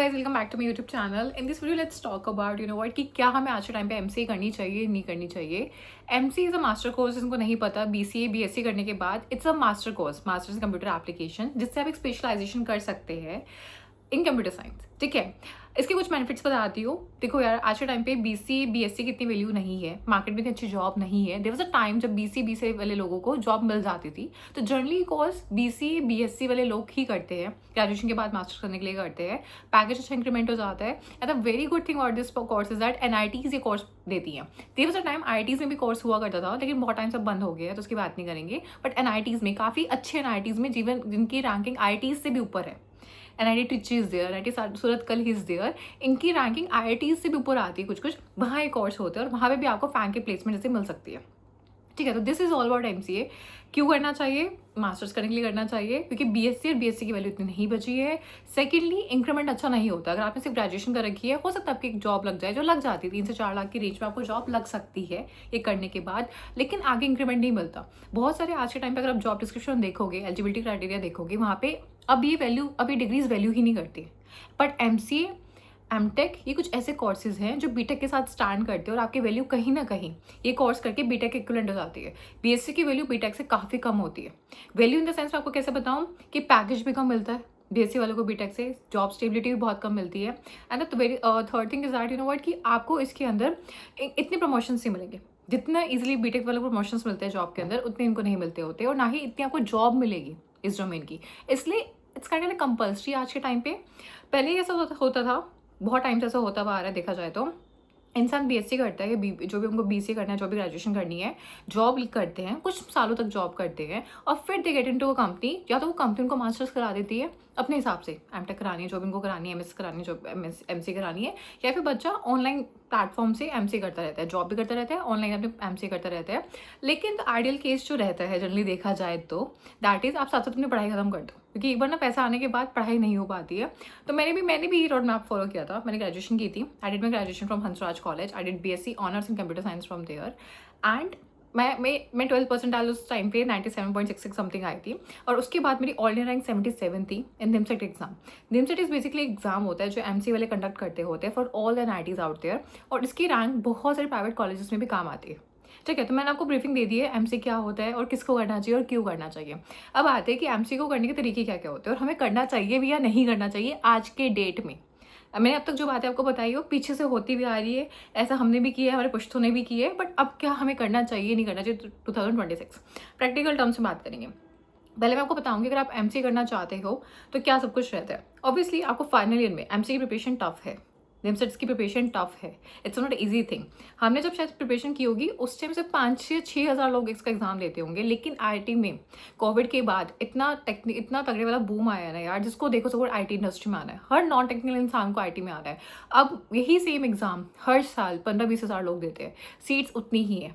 Guys welcome back to my YouTube channel. In this video let's talk about what कि क्या हमें आज के टाइम पे एमसीए करनी चाहिए नहीं करनी चाहिए। MCA is a master course, जिनको नहीं पता, बीसीए बीएससी करने के बाद it's a master course, masters in computer application, जिससे आप एक स्पेशलाइजेशन कर सकते हैं इन कंप्यूटर साइंस। ठीक है, इसके कुछ बेनिफिट्स बताती हूँ। देखो यार, आज के टाइम पे बीसी बीएससी की इतनी वैल्यू नहीं है, मार्केट में इतनी अच्छी जॉब नहीं है। देयर वाज अ टाइम जब बीसी बीसी वाले लोगों को जॉब मिल जाती थी। तो जनरली कोर्स बीसी बीएससी वाले लोग ही करते हैं, ग्रेजुएशन के बाद मास्टर्स करने के लिए करते हैं। पैकेज अच्छा इंक्रीमेंट हो जाता है। And the very good thing about this course is that NITs ये कोर्स देती हैं। There was a time IITs में भी कोर्स हुआ करता था, लेकिन बहुत टाइम से बंद हो गया है, तो उसकी बात नहीं करेंगे। बट एनआईटीज में काफ़ी अच्छे एनआईटीज में जीवन जिनकी रैंकिंग आईआईटीज से भी ऊपर है, NIT Trichy is there, NIT Surat कल ही इज देयर, इनकी रैंकिंग IIT से भी ऊपर आती है कुछ कुछ। वहाँ एक कोर्स होते हैं और वहाँ पे भी आपको फैंक के प्लेसमेंट जैसे मिल सकती है। ठीक है, तो this is all about MCA. क्यों करना चाहिए? मास्टर्स करने के लिए करना चाहिए, क्योंकि बीएससी और बीएससी की वैल्यू इतनी नहीं बची है। सेकेंडली, इंक्रीमेंट अच्छा नहीं होता। अगर आपने सिर्फ ग्रेजुएशन कर रखी है, हो सकता है आपकी एक जॉब लग जाए, जो लग जाती है 3 से 4 लाख की रेंज में आपको जॉब लग सकती है ये करने के बाद, लेकिन आगे इंक्रीमेंट नहीं मिलता। बहुत सारे आज के टाइम पे अगर आप जॉब डिस्क्रिप्शन देखोगे, एलिजिबिलिटी क्राइटेरिया देखोगे, वहाँ पे अब ये डिग्रीज वैल्यू ही नहीं करती। बट एमसीए, एमटेक, ये कुछ ऐसे कोर्सेज हैं जो बीटेक के साथ स्टैंड करते हैं और आपकी वैल्यू कहीं ना कहीं ये कोर्स करके बीटेक इक्विवेलेंट हो जाती है। बीएससी की वैल्यू बीटेक से काफ़ी कम होती है। वैल्यू इन द सेंस मैं आपको कैसे बताऊं कि पैकेज भी कम मिलता है बीएससी वालों को बीटेक से, जॉब स्टेबिलिटी भी बहुत कम मिलती है। And the very third thing is that what कि आपको इसके अंदर इतने प्रमोशंस नहीं मिलेंगे। जितना इजीली बीटेक वालों को प्रमोशंस मिलते हैं जॉब के अंदर, उतने इनको नहीं मिलते होते, और ना ही इतनी आपको जॉब मिलेगी इस डोमेन की। इसलिए इट्स काइंड ऑफ कंपल्सरी आज के टाइम पे। पहले ऐसा होता था, बहुत टाइम से ऐसा होता हुआ आ रहा है। देखा जाए तो इंसान बीएससी करता है, जो भी उनको बीसीए करना है, जो भी ग्रेजुएशन करनी है, जॉब करते हैं, कुछ सालों तक जॉब करते हैं, और फिर they get into a company. या तो वो कंपनी उनको मास्टर्स करा देती है अपने हिसाब से, एमटेक करानी है जो भी उनको करानी है, एमएस करानी है जो एमसी करानी है, या फिर बच्चा ऑनलाइन प्लेटफॉर्म से एमसी करता रहता है, जॉब भी करता रहता है, ऑनलाइन अपने एमसी करता रहता है। लेकिन आइडियल केस जो रहता है जनरली देखा जाए तो दैट इज आप साथ साथ अपनी पढ़ाई खत्म कर दो, क्योंकि एक बार ना पैसा आने के बाद पढ़ाई नहीं हो पाती है। तो मैंने भी रोड मैप फॉलो किया था। मैंने ग्रेजुएशन की थी, I did my graduation from Hansraj college, I did BSc honours in computer science from there. And मैं 12% उस टाइम पे 97.66 समथिंग आई थी, और उसके बाद मेरी ऑल इंडिया रैंक 77 थी in NIMCET exam. NIMCET is basically exam होता है जो एमसी वाले कंडक्ट करते होते हैं for all the NITs out there, और इसकी रैंक बहुत सारे प्राइवेट कॉलेजेस में भी काम आती है। ठीक है, तो मैंने आपको ब्रीफिंग दे दी है एमसी क्या होता है और किसको करना चाहिए और क्यों करना चाहिए। अब आते हैं कि एमसी को करने के तरीके क्या क्या होते हैं और हमें करना चाहिए भी या नहीं करना चाहिए आज के डेट में। मैंने अब तक जो बातें आपको बताई हो पीछे से होती भी आ रही है, ऐसा हमने भी किया है, हमारे पुश्तों ने भी की है, बट अब क्या हमें करना चाहिए नहीं करना चाहिए 2026 प्रैक्टिकल टर्म्स में बात करेंगे। पहले मैं आपको बताऊंगी अगर आप एमसी करना चाहते हो तो क्या सब कुछ रहता है। ऑब्वियसली आपको फाइनल ईयर में एमसी की प्रिपरेशन टफ है, निमसेट्स की प्रिपरेशन टफ है, इट्स नॉट ईजी थिंग। हमने जब शायद प्रिपरेशन की होगी उस टाइम से 5 से 6 हज़ार लोग इसका एग्जाम देते होंगे, लेकिन आईआईटी में कोविड के बाद इतना तगड़े वाला बूम आया है ना यार, जिसको देखो सब आईटी इंडस्ट्री में आना है, हर नॉन टेक्निकल इंसान को आईटी में आना है। अब यही सेम एग्जाम हर साल 15-20 हज़ार लोग देते हैं, सीट्स उतनी ही है।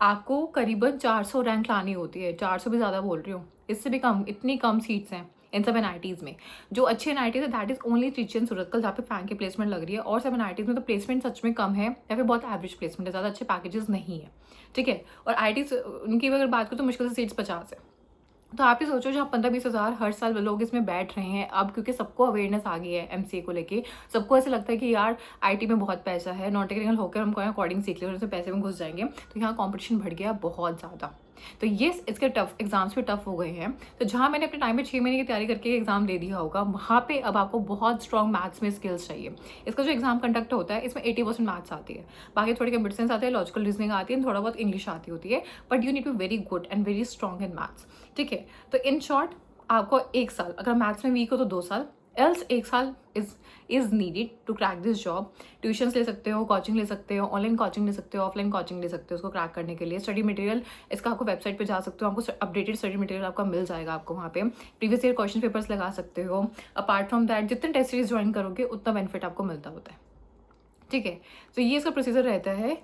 आपको करीबन 400 रैंक लानी होती है, 400 भी ज़्यादा बोल रही हूँ, इससे भी कम, इतनी कम सीट्स हैं इन सब एनआईटीज़ में। जो अच्छे एनआईटीज़ है that is only Trichy and Surathkal, जहाँ पे फैंक की प्लेसमेंट लग रही है, और सब एनआईटीज़ में तो प्लेसमेंट सच में कम है या फिर बहुत एवरेज प्लेसमेंट है, ज़्यादा अच्छे पैकेजेस नहीं है। ठीक है, और आईटी उनकी अगर बात करूँ तो मुश्किल से सीट्स 50 है। तो आप ही सोचो, जहाँ 15-20 हज़ार हर साल लोग इसमें बैठ रहे हैं अब, क्योंकि सबको अवेयरनेस आ गई है एमसीए को लेके, सबको ऐसा लगता है कि यार आईटी में बहुत पैसा है, नॉन टेक्निकल होकर हम कोडिंग सीख लें और उसमें पैसे में घुस जाएंगे, तो यहाँ कंपटीशन बढ़ गया बहुत ज़्यादा। तो ये इसके टफ एग्जाम्स भी टफ हो गए हैं। तो जहाँ मैंने अपने टाइम में 6 महीने की तैयारी करके एग्जाम दे दिया होगा, वहाँ पे अब आपको बहुत स्ट्रॉन्ग मैथ्स में स्किल्स चाहिए। इसका जो एग्जाम कंडक्ट होता है इसमें 80% मैथ्स आती है, बाकी थोड़ी कंप्यूटर साइंस आते हैं, लॉजिकल रीजनिंग आती है, थोड़ा बहुत इंग्लिश आती होती है, but you need to very good and very strong in maths. ठीक है, तो इन शॉर्ट आपको 1 साल, अगर मैथ्स में वीक हो तो 2 साल, एल्स 1 साल is needed to crack this job. Tuitions ले सकते हो, कोचिंग ले सकते हो, ऑनलाइन कोचिंग ले सकते हो, ऑफलाइन कोचिंग ले सकते हो उसको क्रैक करने के लिए। स्टडी मटेरियल इसका आपको वेबसाइट पे जा सकते हो, आपको अपडेटेड स्टडी मटेरियल आपका मिल जाएगा, आपको वहाँ पे प्रीवियस ईयर क्वेश्चन पेपर्स लगा सकते हो। अपार्ट फ्रॉम दैट जितने टेस्ट सीरीज ज्वाइन करोगे उतना बेनिफिट आपको मिलता होता है। ठीक है, तो ये इसका प्रोसीजर रहता है।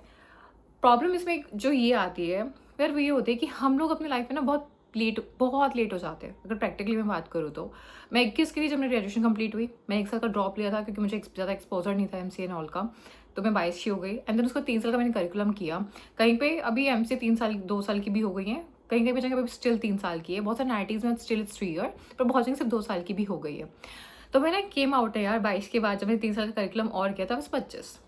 प्रॉब्लम इसमें जो ये आती है फिर वो ये होती है कि हम लोग अपनी लाइफ में ना बहुत लेट हो जाते हैं। अगर प्रैक्टिकली मैं बात करूँ तो मैं 21 के लिए जब मेरी ग्रेजुएशन कंप्लीट हुई, मैं 1 साल का ड्रॉप लिया था क्योंकि मुझे ज़्यादा एक्सपोजर नहीं था एमसीए एंड ऑल का, तो मैं 22 की हो गई। एंड देन उसको 3 साल का मैंने करिकुलम किया। कहीं पे अभी एमसीए 3 साल 2 साल की भी हो गई है, कहीं कहीं पे जगह पे स्टिल 3 साल की है, बहुत सारे नाइटीज़ में स्टिल इट्स 3 ईयर, पर बहुत जगह सिर्फ 2 साल की भी हो गई है। तो मैंने केम आउट है यार 22 के बाद, जब मैंने 3 साल का करिकुलम और किया था, बस 25।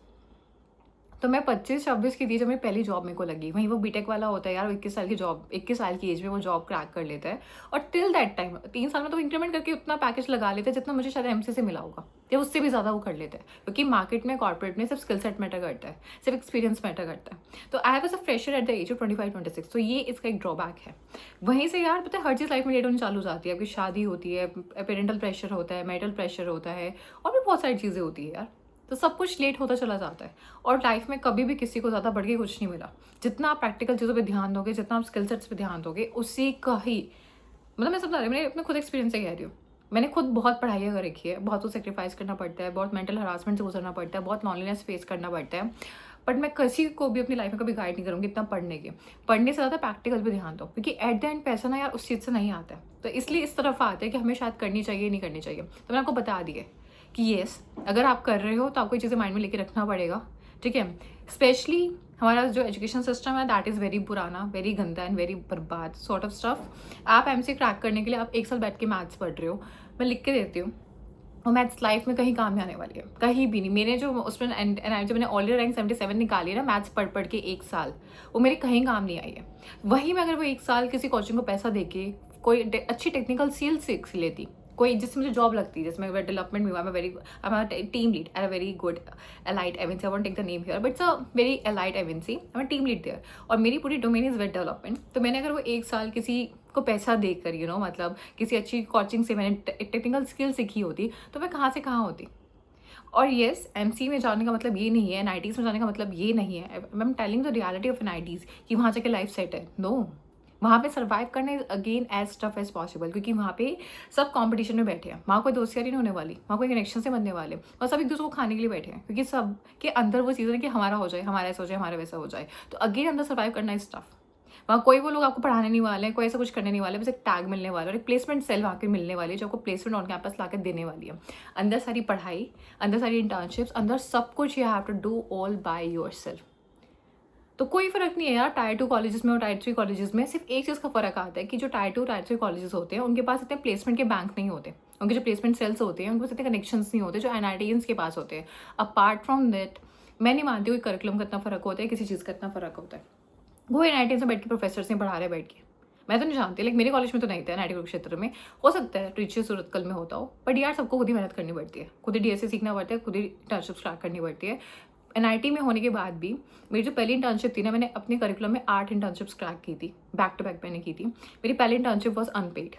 तो मैं 25-26 की थी जब मेरी पहली जॉब मेरे को लगी। वहीं वो बीटेक वाला होता है यार, वो 21 साल की जॉब, 21 साल की एज में वो जॉब क्रैक कर लेता है। और टिल दैट टाइम 3 साल में तो इंक्रीमेंट करके उतना पैकेज लगा लेते हैं जितना मुझे शायद एमसी से मिला होगा, या उससे भी ज़्यादा वो कर लेते हैं। क्योंकि मार्केट में, कॉर्पोरेट में सिर्फ स्किल सेट मैटर करता है, सिर्फ एक्सपीरियंस मैटर करता है। तो I was a fresher at the age of 25-26, तो ये इसका एक ड्रॉबैक है। वहीं से यार पता है हर चीज़ लाइफ में लेट होनी चालू हो जाती है। आपकी शादी होती है, पेरेंटल प्रेशर होता है, मैरिटल प्रेशर होता है, और भी बहुत सारी चीज़ें होती है यार। तो सब कुछ लेट होता चला जाता है। और लाइफ में कभी भी किसी को ज़्यादा बढ़ के कुछ नहीं मिला। जितना आप प्रैक्टिकल चीज़ों पे ध्यान दोगे, जितना आप स्किल सेट्स पे ध्यान दोगे, उसी का ही मतलब मैं सब बता रही हूँ, मैंने अपने खुद एक्सपीरियंस से कह रही हूँ। मैंने खुद बहुत पढ़ाई कर रखी है, बहुत कुछ सेक्रीफाइस करना पड़ता है, बहुत मेंटल हरासमेंट से गुजरना पड़ता है, बहुत लॉनलीनेस फेस करना पड़ता है। बट मैं किसी को भी अपनी लाइफ में कभी गाइड नहीं करूँगी इतना पढ़ने के। पढ़ने से ज़्यादा प्रैक्टिकल पे ध्यान दो, क्योंकि एट द एंड पैसा ना यार उस चीज़ से नहीं आता है। तो इसलिए इस तरफ आता है कि हमें शायद करनी चाहिए, नहीं करनी चाहिए। तो मैंने आपको बता दिया कि येस, अगर आप कर रहे हो तो आपको ये चीज़ें माइंड में लेके रखना पड़ेगा, ठीक है। स्पेशली हमारा जो एजुकेशन सिस्टम है दैट इज़ वेरी पुराना, वेरी गंदा एंड वेरी बर्बाद सॉर्ट ऑफ स्टफ। आप एमसी क्रैक करने के लिए आप 1 साल बैठ के मैथ्स पढ़ रहे हो, मैं लिख के देती हूँ, और मैथ्स लाइफ में कहीं काम नहीं आने वाली है, कहीं भी नहीं। मेरे जो उसमें जो मैंने ऑलरेडी रैंक 77 निकाली है ना मैथ्स पढ़ के 1 साल, वो मेरे कहीं काम नहीं आई है। वहीं मैं अगर वो 1 साल किसी कोचिंग को पैसा देके कोई अच्छी टेक्निकल स्किल सीख लेती, कोई जिससे मुझे जॉब लगती है, जिसमें डेवलपमेंट में हुआ, मैं very I am team lead at a very good elite agency, I won't take the name here, but it's a very elite agency, I am team lead there, और मेरी पूरी डोमेन इज वेब डेवलपमेंट। तो मैंने अगर वो 1 साल किसी को पैसा देकर मतलब किसी अच्छी कोचिंग से मैंने टेक्निकल स्किल सीखी होती, तो मैं कहाँ से कहाँ होती। और येस, एमसी में जाने का मतलब ये नहीं है, एनआईटीज़ में जाने का मतलब ये नहीं है, I am telling the reality of NITs, कि वहाँ जाके लाइफ सेट है। नो, वहाँ पे सर्वाइव करना is again as tough as possible, क्योंकि वहाँ पे सब कंपटीशन में बैठे हैं। वहाँ कोई दोस्ती नहीं होने वाली, वहाँ कोई कनेक्शन से बनने वाले, और सब एक दूसरे को खाने के लिए बैठे हैं, क्योंकि सब के अंदर वो चीज़ है कि हमारा हो जाए, हमारा ऐसा हो जाए, हमारा वैसा हो जाए। तो अगेन अंदर सर्वाइव करना इज टफ। वहाँ कोई वो लोग आपको पढ़ाने नहीं वाले हैं, कोई ऐसा कुछ करने नहीं वाले, बस एक टैग मिलने वाला है और एक प्लेसमेंट सेल वहाँ के मिलने वाली है जो आपको प्लेसमेंट ऑन कैंपस ला देने वाली है। अंदर सारी पढ़ाई, अंदर सारी इंटर्नशिप्स, अंदर सब कुछ you have to do all by yourself. तो कोई फ़र्क नहीं है यार टायर 2 कॉलेजेस में और टायर 3 कॉलेजेस में। सिर्फ एक चीज़ का फ़र्क आता है कि जो टायर 2 टायर 3 कॉलेजेस होते हैं उनके पास इतने प्लेसमेंट के बैंक नहीं होते, उनके जो प्लेसमेंट सेल्स होते हैं उनके पास इतने कनेक्शंस नहीं होते जो एनआईटीएंस के पास होते हैं। अपार्ट फ्रॉम दैट, मैं नहीं मानती कोई करिकुलम का इतना फ़र्क होता है, किसी चीज़ का इतना फ़र्क होता है। वो एनआईटीएंस में बैठ के प्रोफेसर से पढ़ा रहे बैठ के, मैं तो नहीं जानती, लाइक मेरे कॉलेज में तो नहीं था एनआईटी क्षेत्र में। हो सकता है टीचर सूरतकल में होता हो, बट यार सबको खुद ही मेहनत करनी पड़ती है, खुद ही डीएसए सीखना पड़ता है, खुद ही इंटर्नशिप स्टार्ट करनी पड़ती है। एनआईटी में होने के बाद भी मेरी जो पहली इंटर्नशिप थी ना, मैंने अपने करिकुलम में 8 इंटर्नशिप्स क्रैक की थी, बैक टू बैक मैंने की थी। मेरी पहली इंटर्नशिप वॉज अनपेड,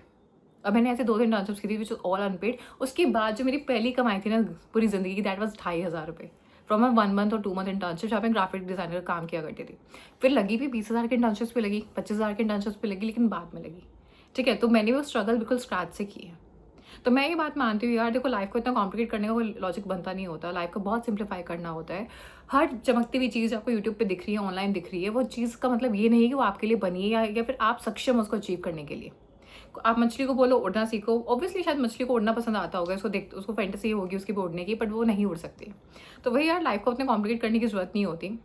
और मैंने ऐसे 2 इंटर्नशिप्स की थी विच ऑल अनपेड। उसके बाद जो मेरी पहली कमाई थी ना पूरी ज़िंदगी की, दैट वॉज 2500 रुपये फ्रॉम अ 1 मंथ और 2 मंथ इंटर्नशिप, जहाँ मैं ग्राफिक डिज़ाइनर का काम किया करती थी। फिर लगी भी 20,000 की इंटर्नशिप्स पे लगी, 25,000 की इंटर्नशिप्स पे लगी, लेकिन बाद में लगी, ठीक है। तो मैंने वो स्ट्रगल बिल्कुल स्क्रैच से की है। तो मैं ये बात मानती हूँ यार, देखो लाइफ को इतना कॉम्प्लिकेट करने का कोई लॉजिक बनता नहीं होता, लाइफ को बहुत सिंप्लीफाई करना होता है। हर चमकती हुई चीज़ आपको यूट्यूब पे दिख रही है, ऑनलाइन दिख रही है, वो चीज़ का मतलब ये नहीं है कि वो आपके लिए बनी है, या फिर आप सक्षम हो उसको अचीव करने के लिए। आप मछली को बोलो उड़ना सीखो, ऑब्वियसली शायद मछली को उड़ना पसंद आता होगा, उसको फैंटेसी होगी उसकी भी उड़ने की, बट वो नहीं उड़ सकती। तो वही यार, लाइफ को अपने कॉम्प्लिकेट करने की जरूरत नहीं होती,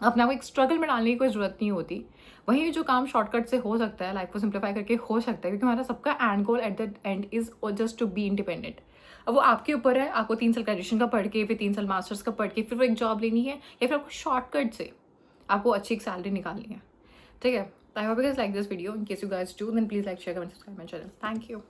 अपने आप को एक स्ट्रगल में डालने की कोई ज़रूरत नहीं होती। वहीं जो काम शॉर्टकट से हो सकता है, लाइफ को सिंप्लीफाई करके हो सकता है, क्योंकि हमारा सबका end goal at the end is just to be independent. अब वो आपके ऊपर है, आपको 3 साल ग्रेजुएशन का पढ़ के, फिर 3 साल मास्टर्स का पढ़ के, फिर वो एक जॉब लेनी है, या फिर आपको शॉर्टकट से आपको अच्छी एक सैलरी निकालनी है, ठीक है। I hope you guys like this video. In case you guys do, then please like, share, comment, subscribe my channel. Thank you.